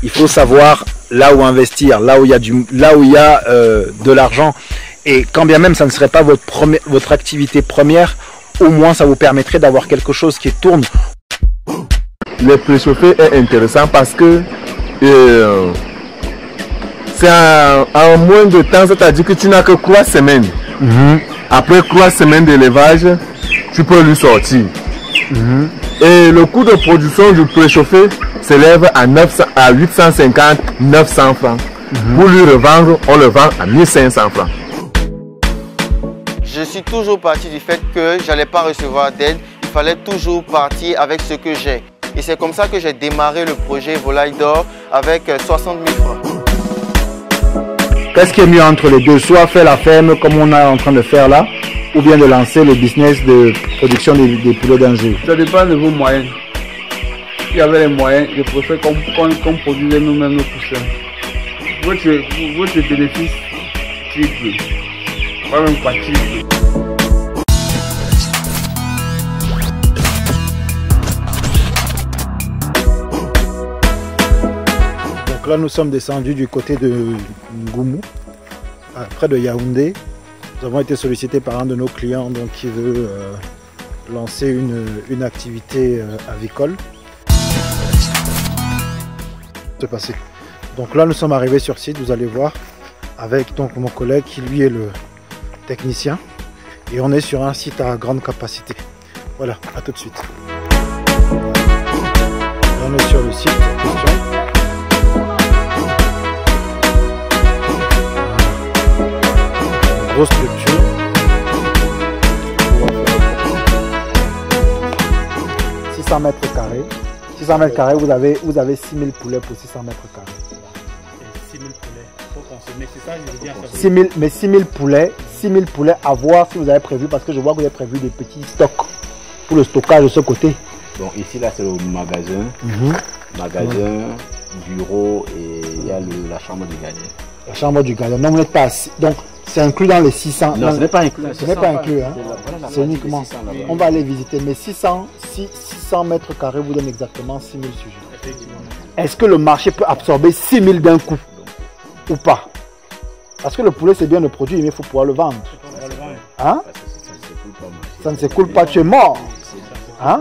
il faut savoir là où investir, là où il y a de l'argent. Et quand bien même ça ne serait pas votre activité première, au moins ça vous permettrait d'avoir quelque chose qui tourne. Le préchauffé est intéressant parce que c'est en moins de temps, c'est-à-dire que tu n'as que 3 semaines. Après 3 semaines d'élevage, tu peux lui sortir. Et le coût de production du préchauffé s'élève à 850-900 francs. Pour lui revendre, on le vend à 1500 francs. Je suis toujours parti du fait que je n'allais pas recevoir d'aide. Il fallait toujours partir avec ce que j'ai. Et c'est comme ça que j'ai démarré le projet Volaille d'Or avec 60 000 francs. Qu'est-ce qui est mieux entre les deux? Soit faire la ferme comme on est en train de faire là, ou bien de lancer le business de production des poulets d'un jour? Ça dépend de vos moyens. Si y avait les moyens, je préfère qu'on produisait nous-mêmes nos poussins. Votre bénéfice triple. Pas même pas triple. Donc là nous sommes descendus du côté de Ngoumou, près de Yaoundé. Nous avons été sollicités par un de nos clients donc, qui veut lancer une activité avicole. C'est passé. Donc là nous sommes arrivés sur site, vous allez voir, avec donc mon collègue qui lui est le technicien. Et on est sur un site à grande capacité. Voilà, à tout de suite. On est sur le site en question. Grosse structure. 600 mètres carrés. 600 mètres carrés, vous avez 6000 poulets pour 600 mètres carrés. 6000 poulets, il faut consommer, c'est ça, je veux dire. 6000 poulets à voir si vous avez prévu, parce que je vois que vous avez prévu des petits stocks pour le stockage de ce côté. Donc ici là c'est le magasin, bureau et il y a la chambre du gardien. La chambre du gardien, non vous n'êtes pas assis. Donc c'est inclus dans les 600. Non, ce n'est pas inclus. Ce n'est pas inclus, hein. C'est uniquement. On va aller visiter, mais 600 mètres carrés vous donne exactement 6000 sujets. Est-ce que le marché peut absorber 6000 d'un coup ou pas? Parce que le poulet c'est bien le produit, mais il faut pouvoir le vendre. Hein? Ça ne s'écoule pas, tu es mort. Hein?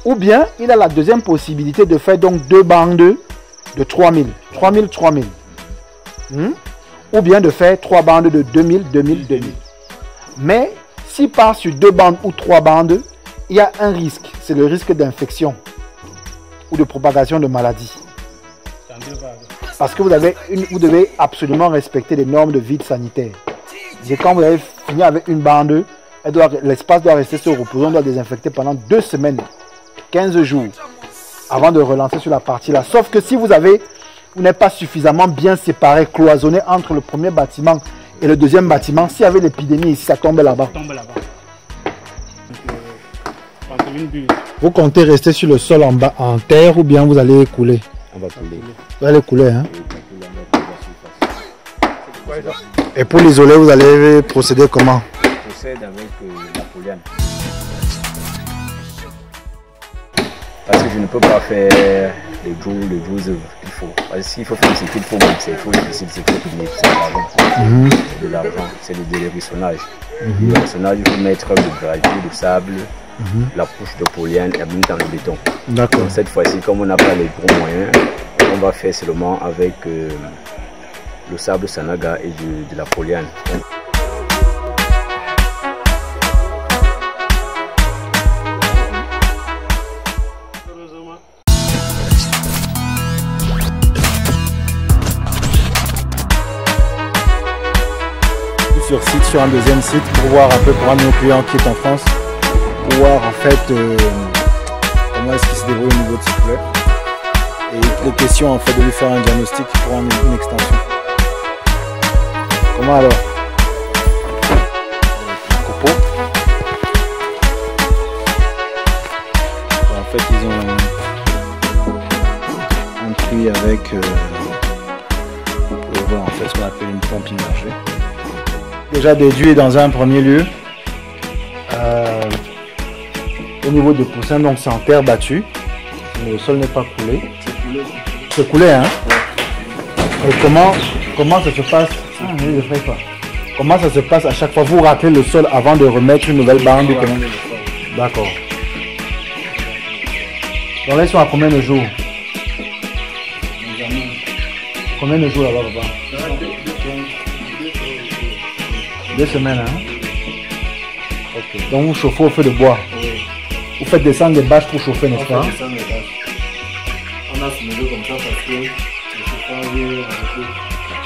Ou bien il a la deuxième possibilité de faire donc 2 bandes de 3000. 3000. Ou bien de faire 3 bandes de 2000. Mais s'il part sur 2 bandes ou 3 bandes, il y a un risque, c'est le risque d'infection ou de propagation de maladies. Parce que vous devez absolument respecter les normes de vide sanitaire. Et quand vous avez fini avec une bande, l'espace doit rester sur repos, on doit désinfecter pendant 2 semaines, 15 jours, avant de relancer sur la partie là. Sauf que si vous n'êtes pas suffisamment bien séparé, cloisonné entre le premier bâtiment et le deuxième bâtiment, s'il y avait l'épidémie ici, ça tombe là-bas. Vous comptez rester sur le sol en bas, en terre, ou bien vous allez couler? On va couler. Vous allez couler, hein? Et pour l'isoler, vous allez procéder comment? On procède avec la poliane. Parce que je ne peux pas faire les doses qu'il faut. Parce que s'il faut faire ce qu'il faut, c'est trop difficile, c'est trop pénible, c'est de l'argent, c'est le dérissonnage. Le dérissonnage, il faut mettre le gravier, le sable, la couche de poliane et même dans le béton. D'accord. Cette fois-ci, comme on n'a pas les gros moyens, on va faire seulement avec le sable Sanaga et de la poliane. Sur site, sur un deuxième site, pour voir un peu pour un de nos clients qui est en France, pour voir en fait comment est-ce qu'il se débrouille au niveau de ses poulets. Et il est question en fait de lui faire un diagnostic pour une extension. Comment alors? Copeaux. En fait ils ont un puits avec pour voir en fait ce qu'on appelle une pompe immergée. Déjà déduit dans un premier lieu au niveau des poussins, donc c'est en terre battue, le sol n'est pas coulé. C'est coulé, hein? Et comment ça se passe? Ah, je ne ferai pas. Comment ça se passe à chaque fois? Vous raclez le sol avant de remettre une nouvelle bande? D'accord. Donc là, ils sont à combien de jours? Combien de jours là-bas, papa? 2 semaines, hein? Ok. Donc vous chauffez au feu de bois? Vous faites descendre des bâches pour chauffer, n'est-ce pas? On a soulèvé comme ça parce que le chauffage.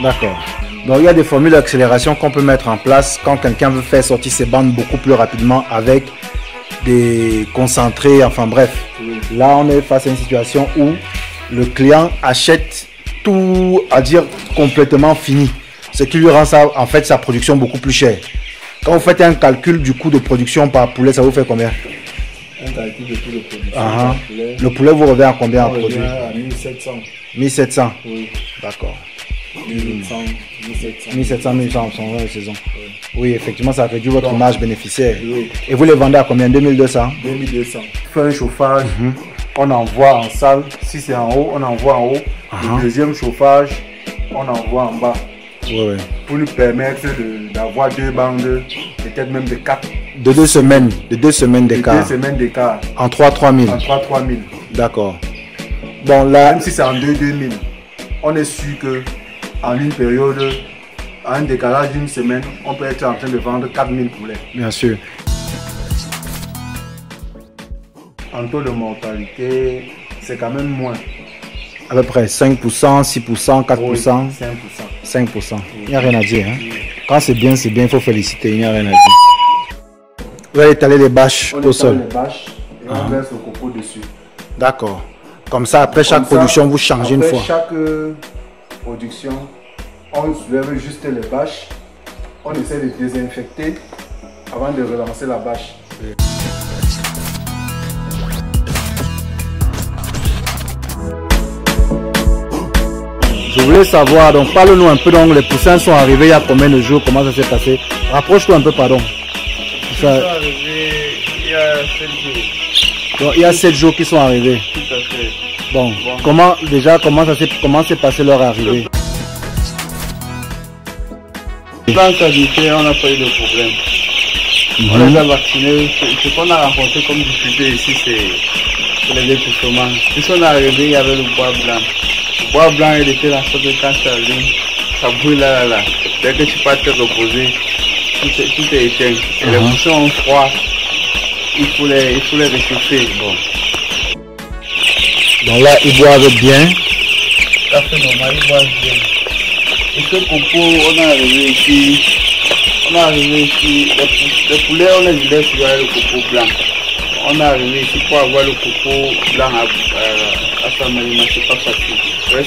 D'accord. Donc il y a des formules d'accélération qu'on peut mettre en place quand quelqu'un veut faire sortir ses bandes beaucoup plus rapidement avec des concentrés, enfin bref. Là on est face à une situation où le client achète tout, à dire complètement fini. Ce qui lui rend ça, en fait, sa production beaucoup plus chère. Quand vous faites un calcul du coût de production par poulet, ça vous fait combien? Un calcul de coût de production. Poulet. Le poulet vous revient à combien en produit? À 1700. 1700. Oui. D'accord. 1700, 1700, 1800 en saison. Oui, effectivement, ça réduit votre marge bénéficiaire. Oui. Et vous les vendez à combien? 2200? 2200. Fait un chauffage, on envoie en salle. Si c'est en haut, on envoie en haut. Le deuxième chauffage, on envoie en bas. Oui. Pour nous permettre d'avoir 2 bandes, peut-être même de 4. De 2 semaines, d'écart. 2 semaines d'écart. En 3-3 000. En 3-3 000. D'accord. Bon, là. Même si c'est en 2-2 000, on est sûr que en une période, à un décalage d'une semaine, on peut être en train de vendre 4 000 poulets. Bien sûr. En taux de mortalité, c'est quand même moins. À peu près 5%, 6%, 4%. Oui, 5%. 5%. Il n'y a rien à dire. Hein? Quand c'est bien, il faut féliciter. Il n'y a rien à dire. Vous allez étaler les bâches au sol. On étale les bâches et on verse le copeau dessus. D'accord. Comme ça, après chaque production, vous changez une fois. Après chaque production, on soulève juste les bâches. On essaie de désinfecter avant de relancer la bâche. Je voulais savoir, donc parle-nous un peu, donc les poussins sont arrivés il y a combien de jours, comment ça s'est passé? Rapproche-toi un peu, pardon. Ils sont arrivés il y a 7 jours. Donc, il y a 7 jours qu'ils sont arrivés. Tout à fait. Bon, comment s'est passé leur arrivée? Plan qualité, on n'a pas eu de problème. On les a vaccinés. Ce qu'on a rencontré comme difficulté ici, c'est les dépoussements. Ils sont arrivés, il y avait le bois blanc. Le bois blanc, il était la sorte de quand ça allume, ça brûle là. Dès que tu pars te reposer, tout est éteint. Et les poussins ont froid. Il faut les réchauffer. Bon. Donc là, ils boivent bien. Ça fait normal, ils boivent bien. Et ce copeau, on est arrivé ici, les poulets, on les laisse sur le copeau blanc. On est arrivé ici pour avoir le copeau blanc à sa marina, c'est pas facile.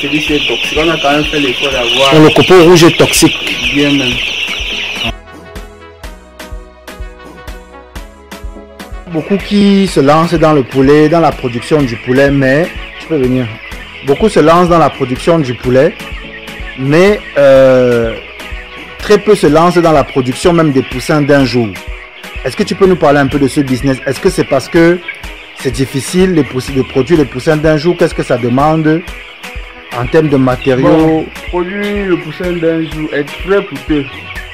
C'est dit c'est toxique, on a quand même fait l'effort d'avoir... Le copeau rouge est toxique. Bien même. Beaucoup qui se lancent dans le poulet, dans la production du poulet, mais... Tu peux venir. Beaucoup se lancent dans la production du poulet, mais très peu se lancent dans la production même des poussins d'un jour. Est-ce que tu peux nous parler un peu de ce business? Est-ce que c'est parce que c'est difficile de produire les poussins d'un jour? Qu'est-ce que ça demande en termes de matériaux? Bon, produire le poussin d'un jour est très coûteux.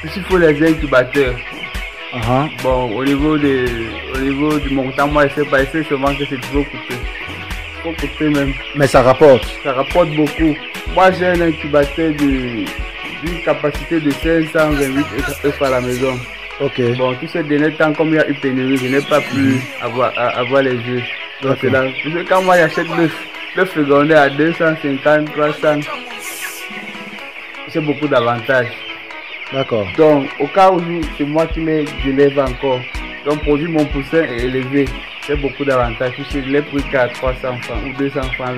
Il faut les incubateurs. Bon, au niveau du montant, moi je sais pas, je sais seulement que c'est trop coûteux. Trop coûteux même. Mais ça rapporte? Ça rapporte beaucoup. Moi j'ai un incubateur d'une capacité de 528 œufs à la maison. Ok. Bon, tous ces derniers temps, comme il y a eu pénurie, je n'ai pas pu avoir les œufs. Donc c'est là. Parce que quand moi j'achète l'œuf secondaire à 250, 300, c'est beaucoup d'avantages. D'accord. Donc, au cas où c'est moi qui les élève encore, donc produire mon poussin est élevé, c'est beaucoup d'avantages. Je l'ai pris qu'à 300 francs ou 200 francs.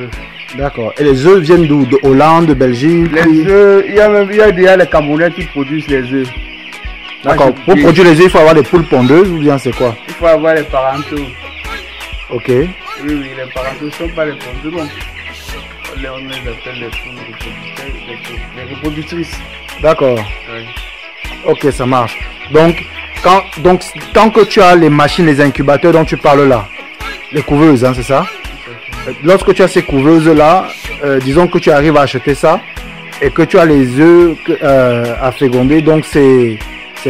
D'accord. Et les œufs viennent d'où? De Hollande, de Belgique? Les œufs, il y a déjà les Camerounais qui produisent les œufs. D'accord. Pour produire les œufs, il faut avoir des poules pondeuses ou bien c'est quoi? Il faut avoir les parentaux. Ok. Oui, les parentaux ne sont pas les pondeuses. Bon. On les appelle les poules, les reproductrices. D'accord. Oui. Ok, ça marche. Donc, tant que tu as les machines, les incubateurs dont tu parles là, les couveuses, hein, c'est ça? Lorsque tu as ces couveuses là, disons que tu arrives à acheter ça et que tu as les œufs à féconder, donc c'est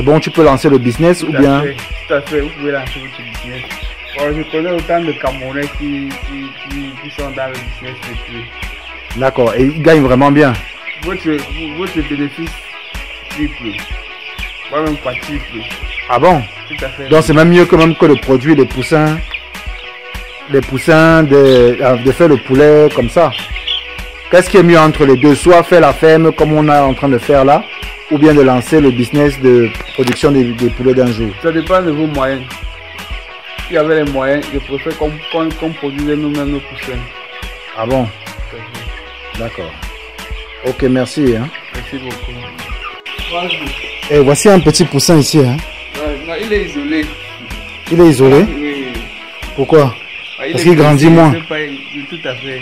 bon, tu peux lancer le business ou bien... Tout à fait, vous pouvez lancer votre business. Bon, je connais autant de Camerounais qui sont dans le business depuis. D'accord, et ils gagnent vraiment bien. Votre bénéfice triple, voire même quadruple. Ah bon? Tout à fait. Donc c'est même mieux que de produire les poussins, de faire le poulet comme ça. Qu'est-ce qui est mieux entre les deux? Soit faire la ferme comme on est en train de faire là, ou bien de lancer le business de production des poulets d'un jour? Ça dépend de vos moyens. S'il y avait les moyens, je préfère qu'on produise nous-mêmes nos poussins. Ah bon? D'accord. Ok, merci. Hein. Merci beaucoup. Et voici un petit poussin ici. Hein. Non, il est isolé. Il est isolé? Oui. Pourquoi? Parce qu'il grandit moins. Tout à fait.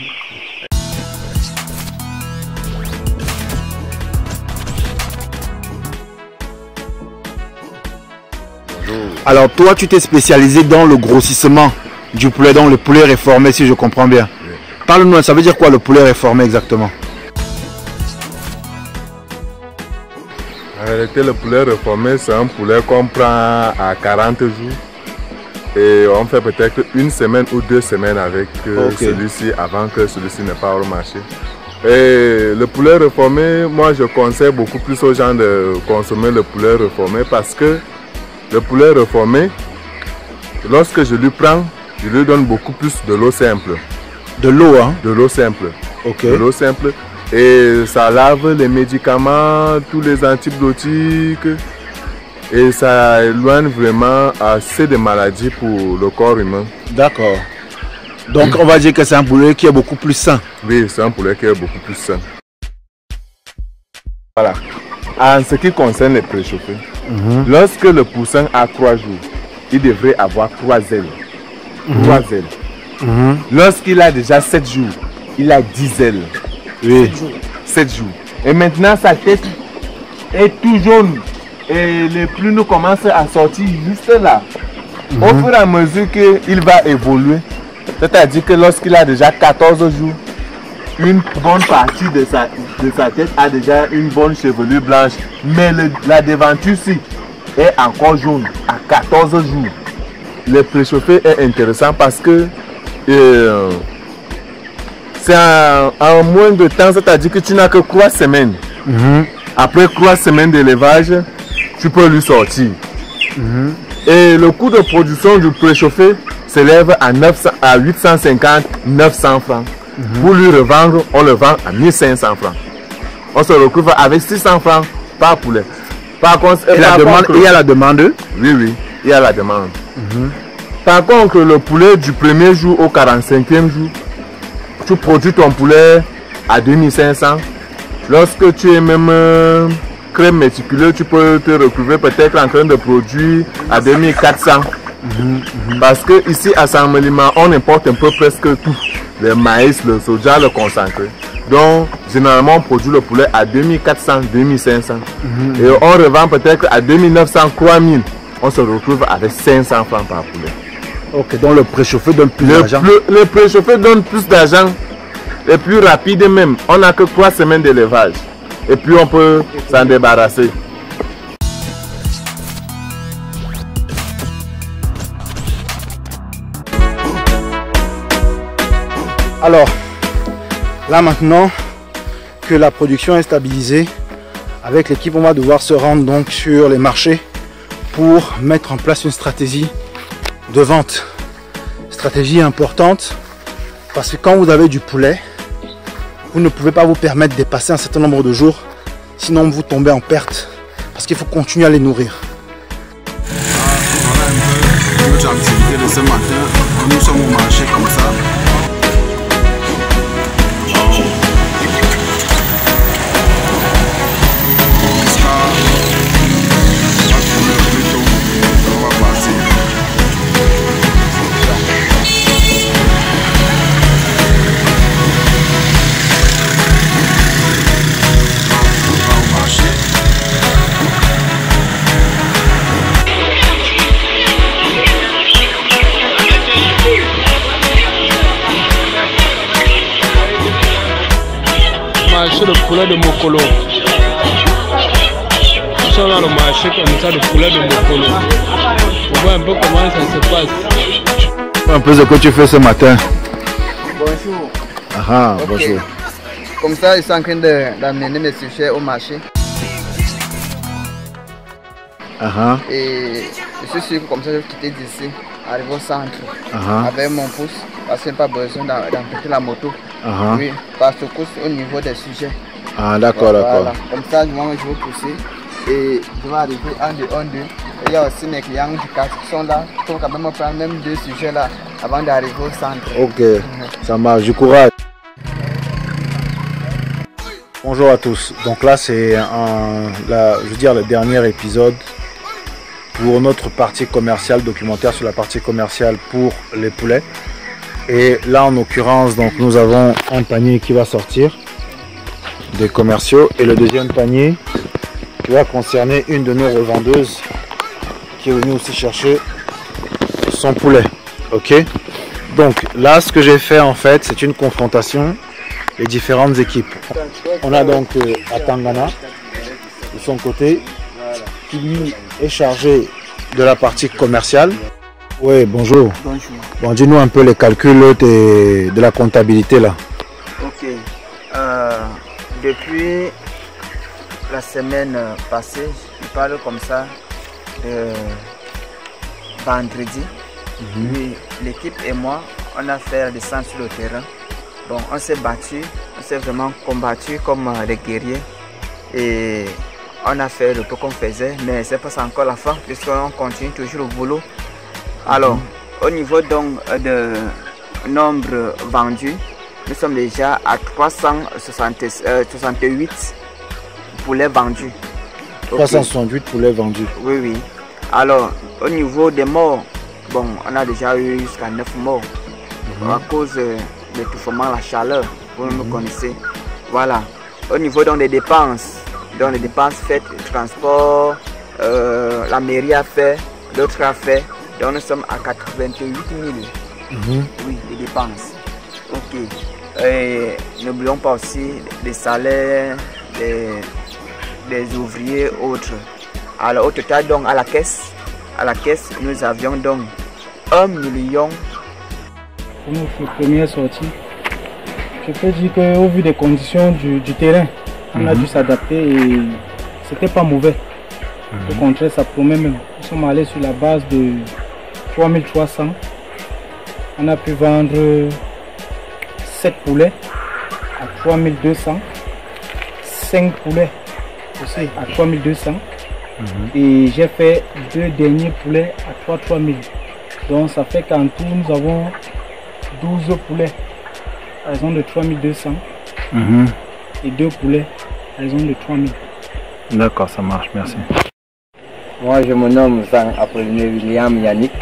Alors toi, tu t'es spécialisé dans le grossissement du poulet, donc le poulet réformé, si je comprends bien. Oui. Parle-nous, ça veut dire quoi le poulet réformé exactement? En réalité, le poulet réformé, c'est un poulet qu'on prend à 40 jours et on fait peut-être une semaine ou 2 semaines avec celui-ci avant que celui-ci n'ait pas remarché. Et le poulet réformé, moi je conseille beaucoup plus aux gens de consommer le poulet réformé parce que le poulet réformé, lorsque je lui prends, je lui donne beaucoup plus de l'eau simple. De l'eau, hein? De l'eau simple. Ok. De l'eau simple. Et ça lave les médicaments, tous les antibiotiques. Et ça éloigne vraiment assez de maladies pour le corps humain. D'accord. Donc on va dire que c'est un poulet qui est beaucoup plus sain. Oui, c'est un poulet qui est beaucoup plus sain. Voilà. En ce qui concerne les préchauffés, lorsque le poussin a 3 jours, il devrait avoir 3 ailes. 3 ailes. Lorsqu'il a déjà 7 jours, il a 10 ailes. Oui. 7 jours. Et maintenant, sa tête est tout jaune. Et les plumes commencent à sortir juste là. Au fur et à mesure qu'il va évoluer, c'est-à-dire que lorsqu'il a déjà 14 jours, une bonne partie de sa tête a déjà une bonne chevelure blanche. Mais la devanture-ci est encore jaune à 14 jours. Le préchauffé est intéressant parce que c'est en moins de temps, c'est-à-dire que tu n'as que 3 semaines. Après 3 semaines d'élevage, tu peux lui sortir. Et le coût de production du préchauffé s'élève à 850-900 francs. Pour lui revendre, on le vend à 1500 francs. On se retrouve avec 600 francs par poulet. Par contre, il y a la demande? Oui, oui, il y a la demande. Par contre, le poulet du premier jour au 45e jour, tu produis ton poulet à 2500. Lorsque tu es même crème méticuleux, tu peux te retrouver peut-être en train de produire à 2400. Parce que ici à Saint-Melima, on importe un peu presque tout. Le maïs, le soja, le concentré. Donc, généralement, on produit le poulet à 2400, 2500. Et on revend peut-être à 2900, 3000. On se retrouve avec 500 francs par poulet. Ok, donc le préchauffé donne plus d'argent. Le préchauffé donne plus d'argent et plus rapide même. On n'a que 3 semaines d'élevage. Et puis on peut s'en débarrasser. Alors, là maintenant que la production est stabilisée, avec l'équipe, on va devoir se rendre donc sur les marchés pour mettre en place une stratégie de vente. Stratégie importante parce que quand vous avez du poulet, vous ne pouvez pas vous permettre de passer un certain nombre de jours, sinon vous tombez en perte parce qu'il faut continuer à les nourrir. Voilà un peu notre activité de ce matin. Nous sommes au marché comme ça. marché de poulet de Mokolo. Nous sommes dans le marché comme ça de poulet de Mokolo. Pour voir un peu comment ça se passe. Un peu ce que tu fais ce matin. Bonjour. Ah, okay. Bonjour. Comme ça, ils sont en train d'amener mes sujets au marché. Et je suis sûr que comme ça, je vais quitter d'ici, arriver au centre avec mon pouce, parce qu'il n'y a pas besoin d'emprunter la moto. Oui, parce que c'est au niveau des sujets. Ah, d'accord, d'accord. Comme ça, moi, je vais pousser et je vais arriver en deux. Et il y a aussi mes clients du quartier qui sont là, qui vont quand même prendre même 2 sujets là avant d'arriver au centre. Ok, ça marche, du courage. Bonjour à tous. Donc là, c'est le dernier épisode pour notre partie commerciale, documentaire sur la partie commerciale pour les poulets. Et là, en l'occurrence, donc nous avons un panier qui va sortir des commerciaux et le deuxième panier qui va concerner une de nos revendeuses qui est venue aussi chercher son poulet. Ok. Donc là, ce que j'ai fait en fait, c'est une confrontation des différentes équipes. On a donc Atangana de son côté qui lui est chargé de la partie commerciale. Oui, bonjour. Bonjour. Bon, dis-nous un peu les calculs de la comptabilité là. Ok. Depuis la semaine passée, je parle comme ça de vendredi. Oui, l'équipe et moi, on a fait la descente sur le terrain. Bon, on s'est battu, on s'est vraiment combattu comme des guerriers. Et on a fait le peu qu'on faisait, mais c'est pas encore la fin, puisqu'on continue toujours le boulot. Alors, au niveau donc de nombre vendu, nous sommes déjà à 368 poulets vendus. 368 poulets vendus. Oui, oui. Alors, au niveau des morts, bon, on a déjà eu jusqu'à 9 morts à cause de l'étouffement, la chaleur, vous me connaissez. Voilà. Au niveau donc des dépenses faites, le transport, la mairie a fait, l'autre a fait. Donc nous sommes à 88 000. Oui, les dépenses. Ok. Et n'oublions pas aussi les salaires des ouvriers autres. Alors au total donc à la caisse nous avions donc 1 million. Pour notre première sortie, je peux dire qu'au vu des conditions du terrain, on a dû s'adapter et c'était pas mauvais. Au contraire, ça promet même. Nous sommes allés sur la base de 3300. On a pu vendre 7 poulets à 3200, 5 poulets aussi à 3200. Et j'ai fait 2 derniers poulets à 3000. Donc ça fait qu'en tout nous avons 12 poulets à raison de 3200 et 2 poulets à raison de 3000. D'accord, ça marche, merci. Moi je me nomme Zang Apollinaire William Yannick.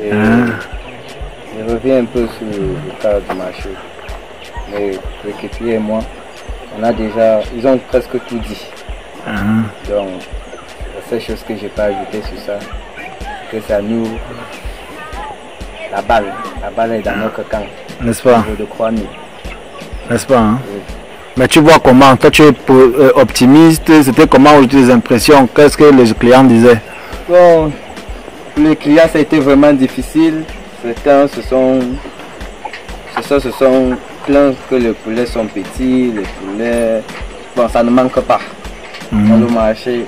Et je reviens un peu sur le cas du marché. Mais l'équipier et moi, ils ont presque tout dit. Donc la seule chose que je n'ai pas ajouté sur ça, c'est que c'est à nous. La balle est dans notre camp. N'est-ce pas? De 3000. N'est-ce pas hein? Oui. Mais tu vois comment, toi tu es optimiste, c'était comment aujourd'hui les impressions, qu'est-ce que les clients disaient? Bon, pour les clients ça a été vraiment difficile. Certains se sont plaints que les poulets sont petits, les poulets, bon ça ne manque pas. Dans le marché,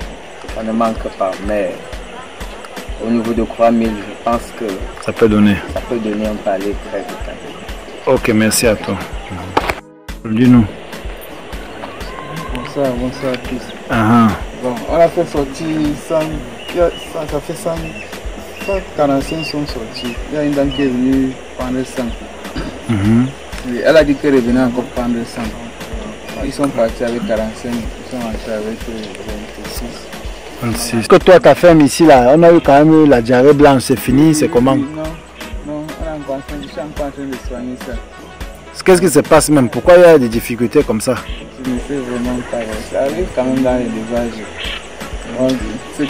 ça ne manque pas, mais au niveau de 3000, je pense que ça peut donner un palais très vite. Ok, merci à toi. Dis-nous. Bonsoir à tous. Bon, on a fait sortir 100, ça fait 145 sont sortis. Il y a une dame qui est venue prendre 100. Elle a dit qu'elle revenait encore prendre 100. Ils sont partis avec 45, ils sont rentrés avec 26. Est-ce que toi, ta ferme ici, là, on a eu quand même la diarrhée blanche, c'est fini, c'est comment? Non, on est encore en train de soigner ça. Qu'est-ce qui se passe même? Pourquoi il y a des difficultés comme ça? Je ne sais vraiment pas. Ça arrive quand même dans les élevages. Ce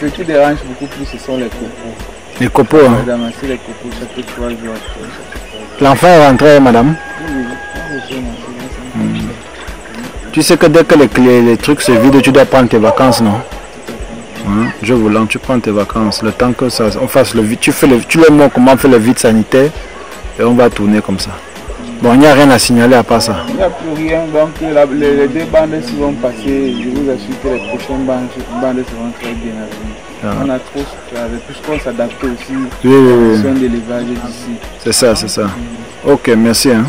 qui dérange beaucoup plus, ce sont les copeaux. Les copeaux, hein? Ramasser les copeaux, ça peut 3 jours. L'enfant est rentré, madame? Oui, Tu sais que dès que les trucs se vident, tu dois prendre tes vacances, non? Je voulais, tu prends tes vacances. Le temps que ça, on fasse le vide, tu leur montres comment on fait le vide sanitaire et on va tourner comme ça. Bon, il n'y a rien à signaler à part ça. Il n'y a plus rien, donc les 2 bandes vont passer. Je vous assure que les prochaines bandes seront très bien à venir. On a trop, puisqu'on s'adapte aussi aux conditions d'élevage d'ici. C'est ça, c'est ça. Ok, merci. Hein.